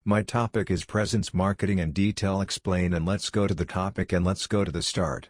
My topic is presence marketing and detail explain, and let's go to the topic and let's go to the start.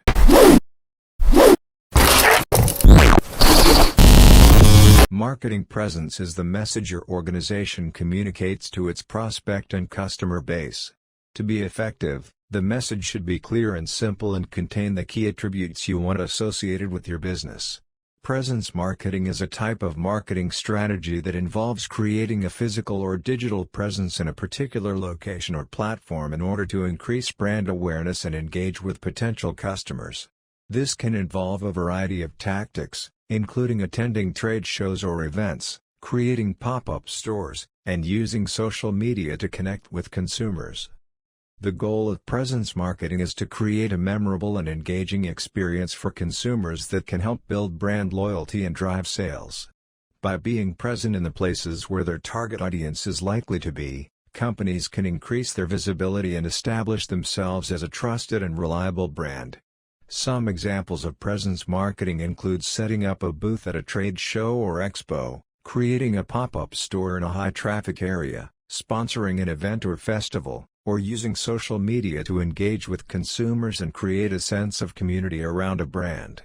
Marketing presence is the message your organization communicates to its prospect and customer base. To be effective, the message should be clear and simple and contain the key attributes you want associated with your business. Presence marketing is a type of marketing strategy that involves creating a physical or digital presence in a particular location or platform in order to increase brand awareness and engage with potential customers. This can involve a variety of tactics, including attending trade shows or events, creating pop-up stores, and using social media to connect with consumers. The goal of presence marketing is to create a memorable and engaging experience for consumers that can help build brand loyalty and drive sales. By being present in the places where their target audience is likely to be, companies can increase their visibility and establish themselves as a trusted and reliable brand. Some examples of presence marketing include setting up a booth at a trade show or expo, creating a pop-up store in a high-traffic area, sponsoring an event or festival, or using social media to engage with consumers and create a sense of community around a brand.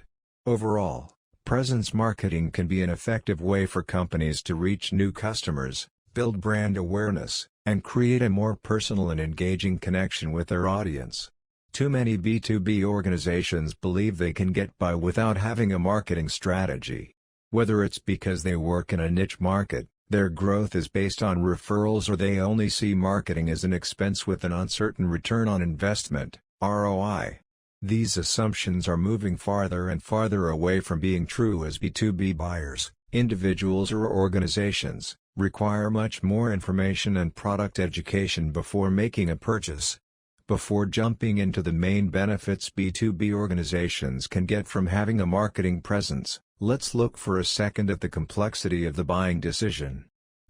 Overall, presence marketing can be an effective way for companies to reach new customers, build brand awareness, and create a more personal and engaging connection with their audience. Too many B2B organizations believe they can get by without having a marketing strategy. Whether it's because they work in a niche market, their growth is based on referrals, or they only see marketing as an expense with an uncertain return on investment, ROI. These assumptions are moving farther and farther away from being true, as B2B buyers, individuals or organizations, require much more information and product education before making a purchase. Before jumping into the main benefits B2B organizations can get from having a marketing presence, let's look for a second at the complexity of the buying decision.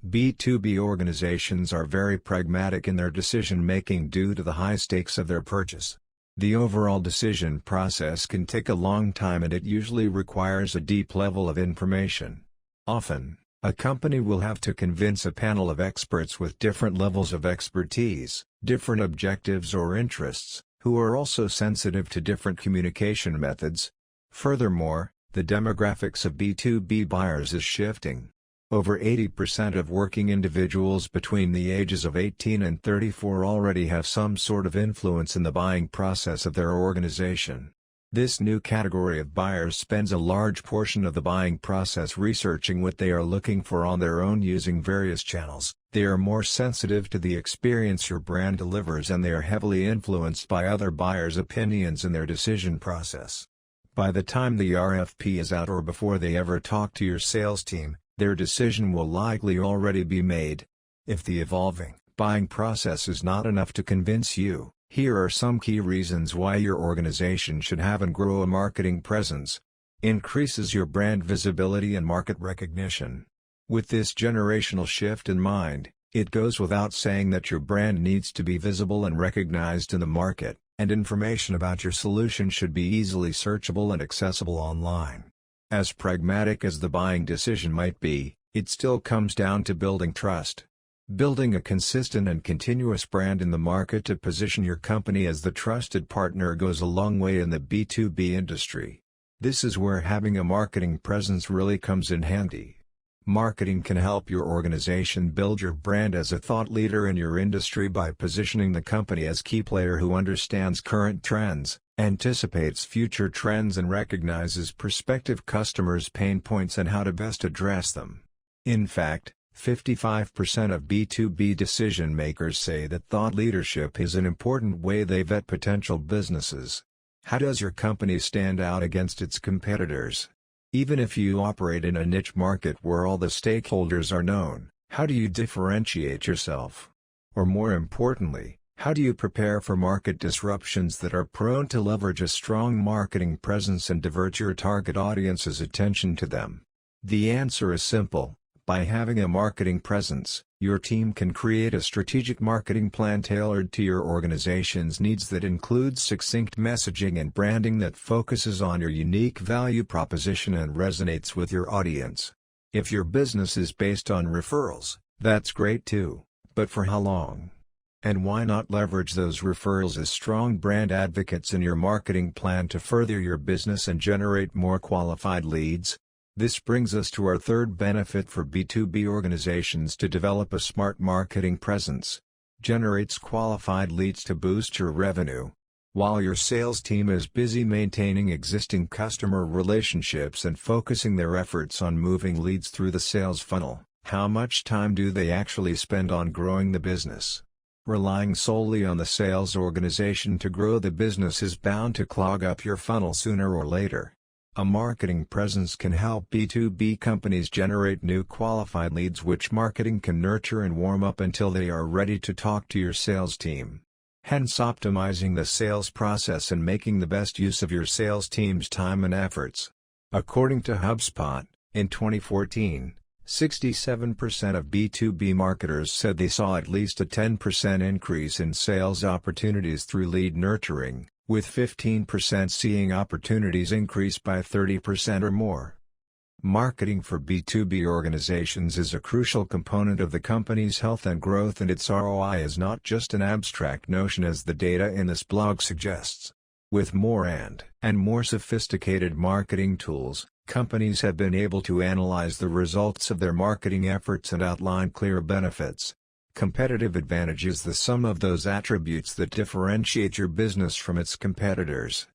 B2B organizations are very pragmatic in their decision-making due to the high stakes of their purchase. The overall decision process can take a long time, and it usually requires a deep level of information. Often, a company will have to convince a panel of experts with different levels of expertise, different objectives or interests, who are also sensitive to different communication methods. Furthermore, the demographics of B2B buyers is shifting. Over 80% of working individuals between the ages of 18 and 34 already have some sort of influence in the buying process of their organization. This new category of buyers spends a large portion of the buying process researching what they are looking for on their own using various channels. They are more sensitive to the experience your brand delivers, and they are heavily influenced by other buyers' opinions in their decision process. By the time the RFP is out, or before they ever talk to your sales team, their decision will likely already be made. If the evolving buying process is not enough to convince you, here are some key reasons why your organization should have and grow a marketing presence. Increases your brand visibility and market recognition. With this generational shift in mind, it goes without saying that your brand needs to be visible and recognized in the market, and information about your solution should be easily searchable and accessible online. As pragmatic as the buying decision might be, it still comes down to building trust. Building a consistent and continuous brand in the market to position your company as the trusted partner goes a long way in the B2B industry. This is where having a marketing presence really comes in handy. Marketing can help your organization build your brand as a thought leader in your industry by positioning the company as key player who understands current trends, anticipates future trends, and recognizes prospective customers' pain points and how to best address them. In fact, 55% of B2B decision makers say that thought leadership is an important way they vet potential businesses. How does your company stand out against its competitors? Even if you operate in a niche market where all the stakeholders are known, how do you differentiate yourself? Or more importantly, how do you prepare for market disruptions that are prone to leverage a strong marketing presence and divert your target audience's attention to them? The answer is simple. By having a marketing presence, your team can create a strategic marketing plan tailored to your organization's needs that includes succinct messaging and branding that focuses on your unique value proposition and resonates with your audience. If your business is based on referrals, that's great too, but for how long? And why not leverage those referrals as strong brand advocates in your marketing plan to further your business and generate more qualified leads? This brings us to our third benefit for B2B organizations to develop a smart marketing presence. Generates qualified leads to boost your revenue. While your sales team is busy maintaining existing customer relationships and focusing their efforts on moving leads through the sales funnel, how much time do they actually spend on growing the business? Relying solely on the sales organization to grow the business is bound to clog up your funnel sooner or later. A marketing presence can help B2B companies generate new qualified leads which marketing can nurture and warm up until they are ready to talk to your sales team. Hence optimizing the sales process and making the best use of your sales team's time and efforts. According to HubSpot, in 2014, 67% of B2B marketers said they saw at least a 10% increase in sales opportunities through lead nurturing, with 15% seeing opportunities increase by 30% or more. Marketing for B2B organizations is a crucial component of the company's health and growth, and its ROI is not just an abstract notion as the data in this blog suggests. With more and more sophisticated marketing tools, companies have been able to analyze the results of their marketing efforts and outline clear benefits. Competitive advantage is the sum of those attributes that differentiate your business from its competitors.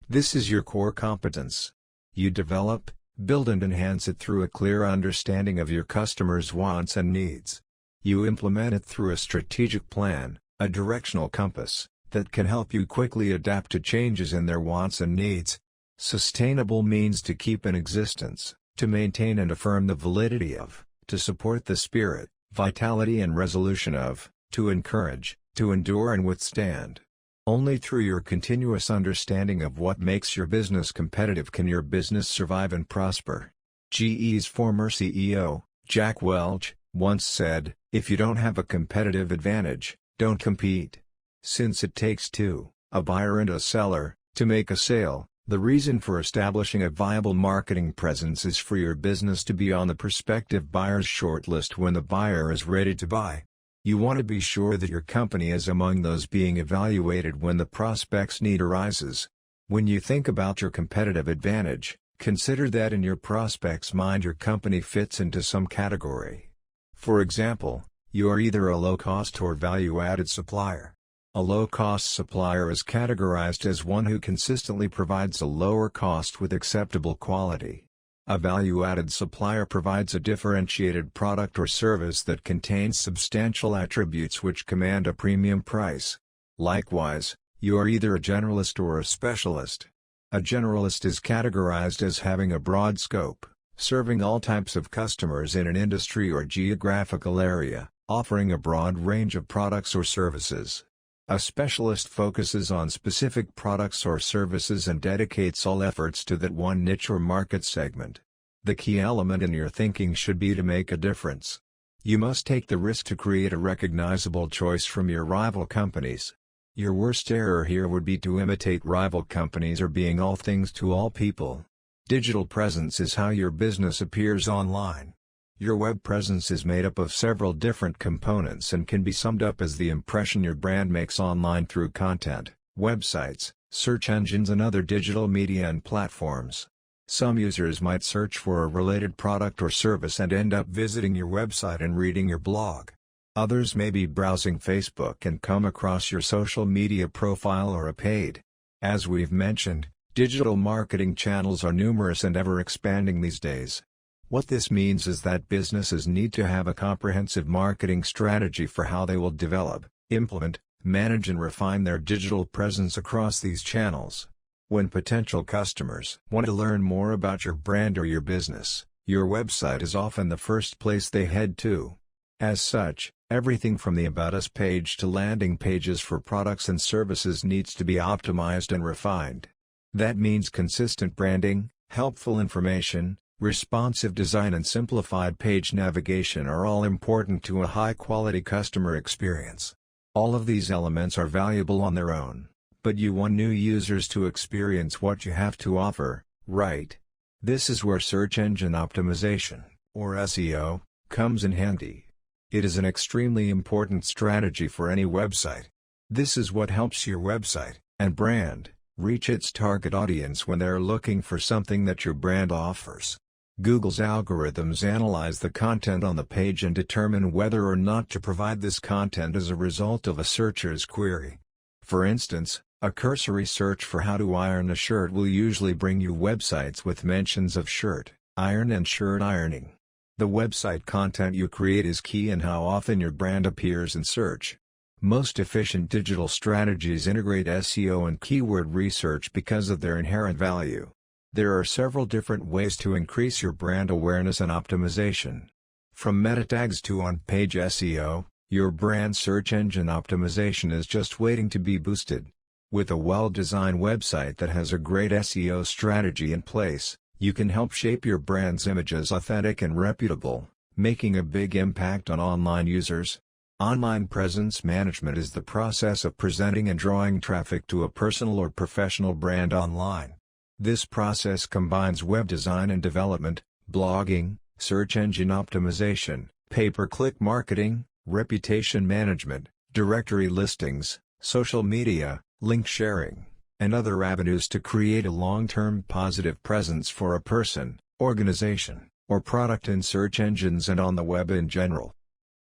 This is your core competence. You develop, build and enhance it through a clear understanding of your customers' wants and needs. You implement it through a strategic plan, a directional compass, that can help you quickly adapt to changes in their wants and needs. Sustainable means to keep in existence, to maintain and affirm the validity of, to support the spirit, vitality and resolution of, to encourage, to endure and withstand. Only through your continuous understanding of what makes your business competitive can your business survive and prosper. GE's former CEO, Jack Welch, once said, "If you don't have a competitive advantage, don't compete." Since it takes two, a buyer and a seller, to make a sale, the reason for establishing a viable marketing presence is for your business to be on the prospective buyer's shortlist when the buyer is ready to buy. You want to be sure that your company is among those being evaluated when the prospect's need arises. When you think about your competitive advantage, consider that in your prospect's mind your company fits into some category. For example, you are either a low-cost or value-added supplier. A low-cost supplier is categorized as one who consistently provides a lower cost with acceptable quality. A value-added supplier provides a differentiated product or service that contains substantial attributes which command a premium price. Likewise, you are either a generalist or a specialist. A generalist is categorized as having a broad scope, serving all types of customers in an industry or geographical area, offering a broad range of products or services. A specialist focuses on specific products or services and dedicates all efforts to that one niche or market segment. The key element in your thinking should be to make a difference. You must take the risk to create a recognizable choice from your rival companies. Your worst error here would be to imitate rival companies or being all things to all people. Digital presence is how your business appears online. Your web presence is made up of several different components and can be summed up as the impression your brand makes online through content, websites, search engines and other digital media and platforms. Some users might search for a related product or service and end up visiting your website and reading your blog. Others may be browsing Facebook and come across your social media profile or a paid. As we've mentioned, digital marketing channels are numerous and ever expanding these days. What this means is that businesses need to have a comprehensive marketing strategy for how they will develop, implement, manage and refine their digital presence across these channels. When potential customers want to learn more about your brand or your business, your website is often the first place they head to. As such, everything from the About Us page to landing pages for products and services needs to be optimized and refined. That means consistent branding, helpful information, responsive design and simplified page navigation are all important to a high-quality customer experience. All of these elements are valuable on their own, but you want new users to experience what you have to offer, right? This is where search engine optimization, or SEO, comes in handy. It is an extremely important strategy for any website. This is what helps your website and brand reach its target audience when they're looking for something that your brand offers. Google's algorithms analyze the content on the page and determine whether or not to provide this content as a result of a searcher's query. For instance, a cursory search for how to iron a shirt will usually bring you websites with mentions of shirt, iron and shirt ironing. The website content you create is key in how often your brand appears in search. Most efficient digital strategies integrate SEO and keyword research because of their inherent value. There are several different ways to increase your brand awareness and optimization. From meta tags to on-page SEO, your brand search engine optimization is just waiting to be boosted. With a well-designed website that has a great SEO strategy in place, you can help shape your brand's image as authentic and reputable, making a big impact on online users. Online presence management is the process of presenting and drawing traffic to a personal or professional brand online. This process combines web design and development, blogging, search engine optimization, pay-per-click marketing, reputation management, directory listings, social media, link sharing, and other avenues to create a long-term positive presence for a person, organization, or product in search engines and on the web in general.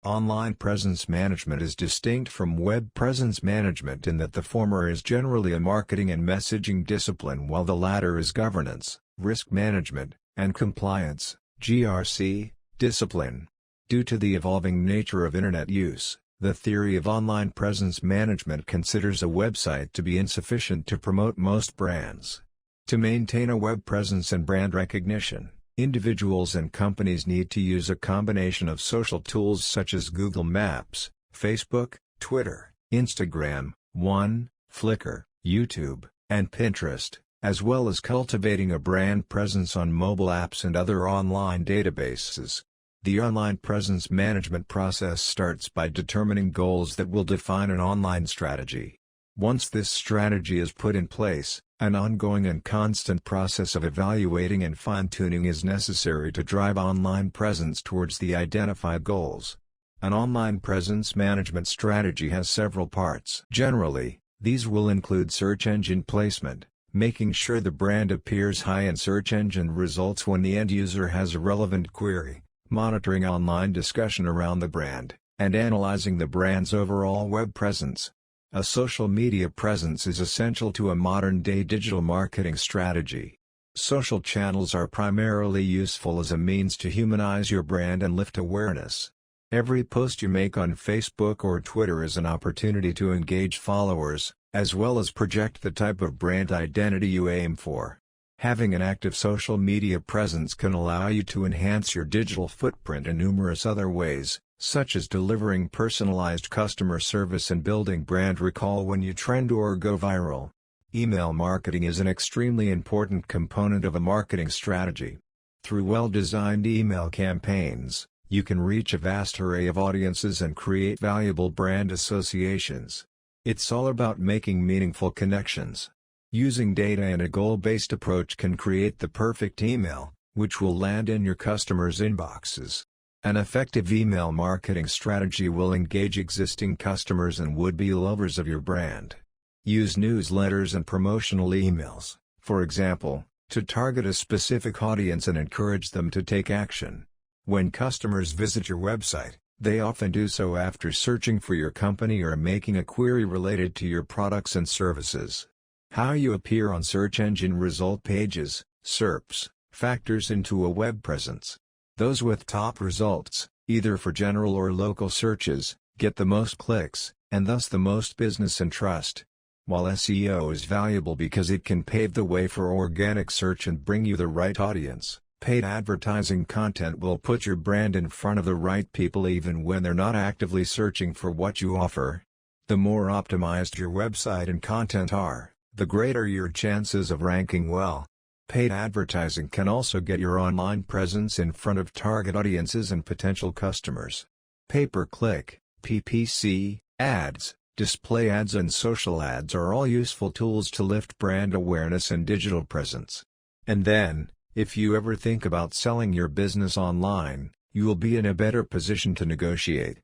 Online presence management is distinct from web presence management in that the former is generally a marketing and messaging discipline while the latter is governance, risk management, and compliance (GRC) discipline. Due to the evolving nature of Internet use, the theory of online presence management considers a website to be insufficient to promote most brands. To maintain a web presence and brand recognition, individuals and companies need to use a combination of social tools such as Google Maps, Facebook, Twitter, Instagram, Flickr, YouTube, and Pinterest, as well as cultivating a brand presence on mobile apps and other online databases. The online presence management process starts by determining goals that will define an online strategy. Once this strategy is put in place, an ongoing and constant process of evaluating and fine-tuning is necessary to drive online presence towards the identified goals. An online presence management strategy has several parts. Generally, these will include search engine placement, making sure the brand appears high in search engine results when the end user has a relevant query, monitoring online discussion around the brand, and analyzing the brand's overall web presence. A social media presence is essential to a modern-day digital marketing strategy. Social channels are primarily useful as a means to humanize your brand and lift awareness. Every post you make on Facebook or Twitter is an opportunity to engage followers, as well as project the type of brand identity you aim for. Having an active social media presence can allow you to enhance your digital footprint in numerous other ways, such as delivering personalized customer service and building brand recall when you trend or go viral. Email marketing is an extremely important component of a marketing strategy. Through well-designed email campaigns, you can reach a vast array of audiences and create valuable brand associations. It's all about making meaningful connections. Using data and a goal-based approach can create the perfect email, which will land in your customers' inboxes. An effective email marketing strategy will engage existing customers and would-be lovers of your brand. Use newsletters and promotional emails, for example, to target a specific audience and encourage them to take action. When customers visit your website, they often do so after searching for your company or making a query related to your products and services. How you appear on search engine result pages, SERPs, factors into a web presence. Those with top results, either for general or local searches, get the most clicks, and thus the most business and trust. While SEO is valuable because it can pave the way for organic search and bring you the right audience, paid advertising content will put your brand in front of the right people even when they're not actively searching for what you offer. The more optimized your website and content are, the greater your chances of ranking well. Paid advertising can also get your online presence in front of target audiences and potential customers. Pay-per-click, PPC, ads, display ads and social ads are all useful tools to lift brand awareness and digital presence. And then, if you ever think about selling your business online, you will be in a better position to negotiate.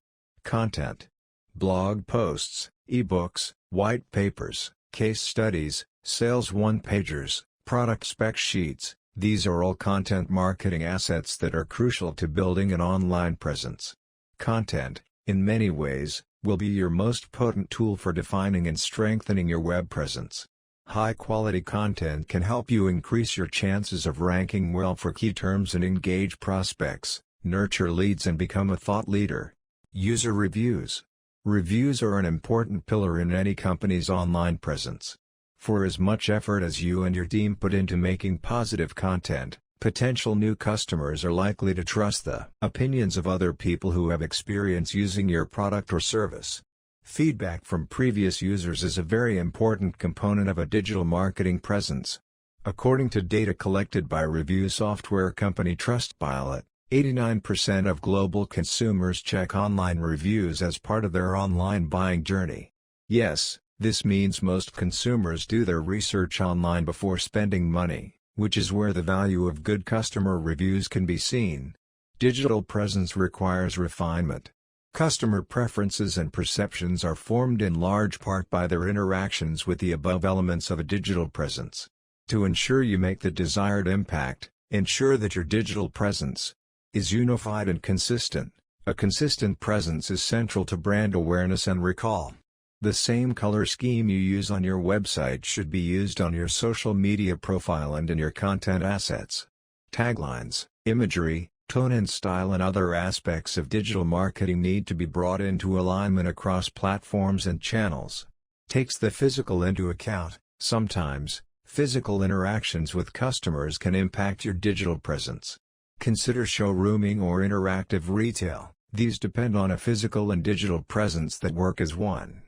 Content. Blog posts, ebooks, white papers, case studies, sales one-pagers, product spec sheets, these are all content marketing assets that are crucial to building an online presence. Content, in many ways, will be your most potent tool for defining and strengthening your web presence. High-quality content can help you increase your chances of ranking well for key terms and engage prospects, nurture leads and become a thought leader. User reviews. Reviews are an important pillar in any company's online presence. For as much effort as you and your team put into making positive content, potential new customers are likely to trust the opinions of other people who have experience using your product or service. Feedback from previous users is a very important component of a digital marketing presence. According to data collected by review software company Trustpilot, 89% of global consumers check online reviews as part of their online buying journey. Yes, this means most consumers do their research online before spending money, which is where the value of good customer reviews can be seen. Digital presence requires refinement. Customer preferences and perceptions are formed in large part by their interactions with the above elements of a digital presence. To ensure you make the desired impact, ensure that your digital presence is unified and consistent. A consistent presence is central to brand awareness and recall. The same color scheme you use on your website should be used on your social media profile and in your content assets. Taglines, imagery, tone and style and other aspects of digital marketing need to be brought into alignment across platforms and channels. Takes the physical into account. Sometimes, physical interactions with customers can impact your digital presence. Consider showrooming or interactive retail. These depend on a physical and digital presence that work as one.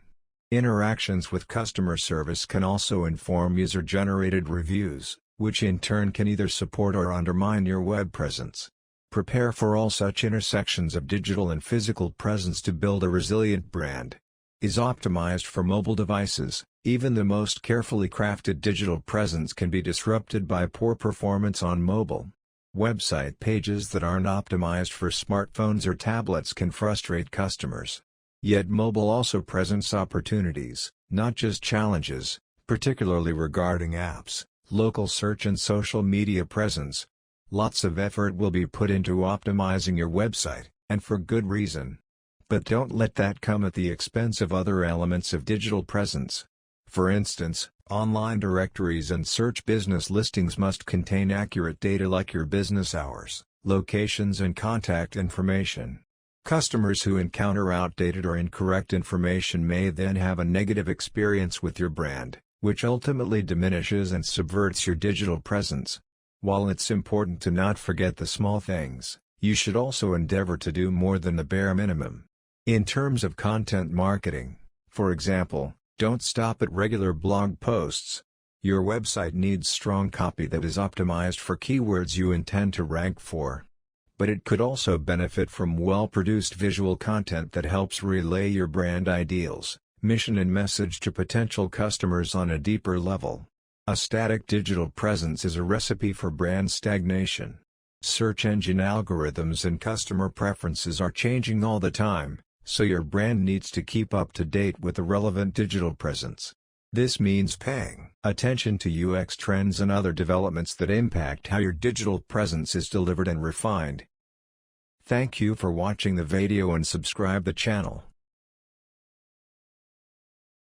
Interactions with customer service can also inform user-generated reviews, which in turn can either support or undermine your web presence. Prepare for all such intersections of digital and physical presence to build a resilient brand. Is optimized for mobile devices. Even the most carefully crafted digital presence can be disrupted by poor performance on mobile. Website pages that aren't optimized for smartphones or tablets can frustrate customers. Yet mobile also presents opportunities, not just challenges, particularly regarding apps, local search and social media presence. Lots of effort will be put into optimizing your website, and for good reason. But don't let that come at the expense of other elements of digital presence. For instance, online directories and search business listings must contain accurate data like your business hours, locations and contact information. Customers who encounter outdated or incorrect information may then have a negative experience with your brand, which ultimately diminishes and subverts your digital presence. While it's important to not forget the small things, you should also endeavor to do more than the bare minimum. In terms of content marketing, for example, don't stop at regular blog posts. Your website needs strong copy that is optimized for keywords you intend to rank for. But it could also benefit from well-produced visual content that helps relay your brand ideals, mission and message to potential customers on a deeper level. A static digital presence is a recipe for brand stagnation. Search engine algorithms and customer preferences are changing all the time, so your brand needs to keep up to date with the relevant digital presence. This means paying attention to UX trends and other developments that impact how your digital presence is delivered and refined. Thank you for watching the video and subscribe the channel.